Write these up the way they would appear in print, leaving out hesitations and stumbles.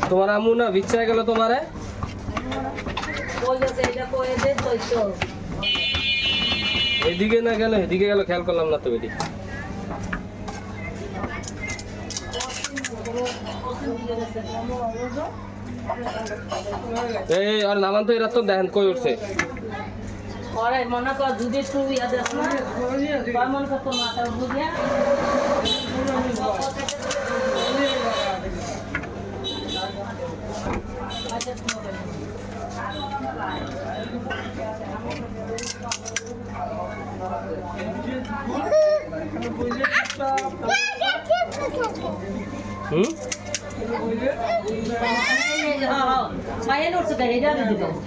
তোমার আম্মু না বিচ্ছা গেল তোমারে এদিকে না গেল এদিকে গেল খেয়াল করলাম না তো এদিকে এই আর নামান তো এরা তো দেখেন কই উঠছে ওরে মনে কর দুধে একটু ইয়া দেস না কয় মন কত মাথা বুঝিয়া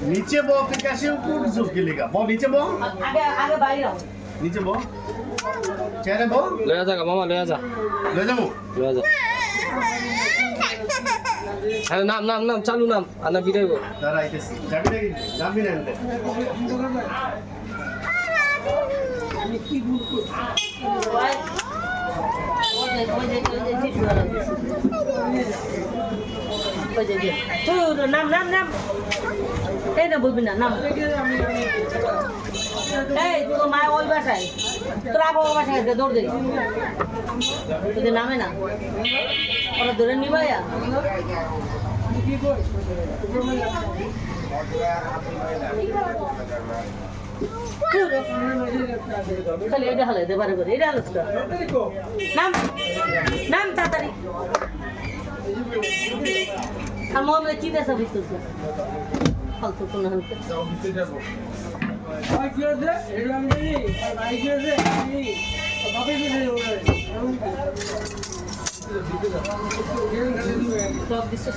नीचे बो फिर कैसे ऊपर झुक गिलेगा बो नीचे बो आगे आगे बाहर आओ नीचे बो चेहरे बो ले जा मामा ले जा ले जाओ আরে নাম নাম নাম চালু নাম আনা বিদাইবো দাঁড়া আইতেছি যাবি না আমি কি ভুল করছি নাম নাম নাম এই না বলবি না নাম এই তোর মা ওই বাসায় তোর আবু বাসায় গেছে দৌড় দে তোদের নামে না ওরা ধরে নিবাইয়া খালি এটা হলে দেবারে করে এটা হলো নাম নাম তাড়াতাড়ি আর মোহাম্মদ কি দেশা বুঝতেছ না ফালতু কোনো হানতে সব দিচ্ছে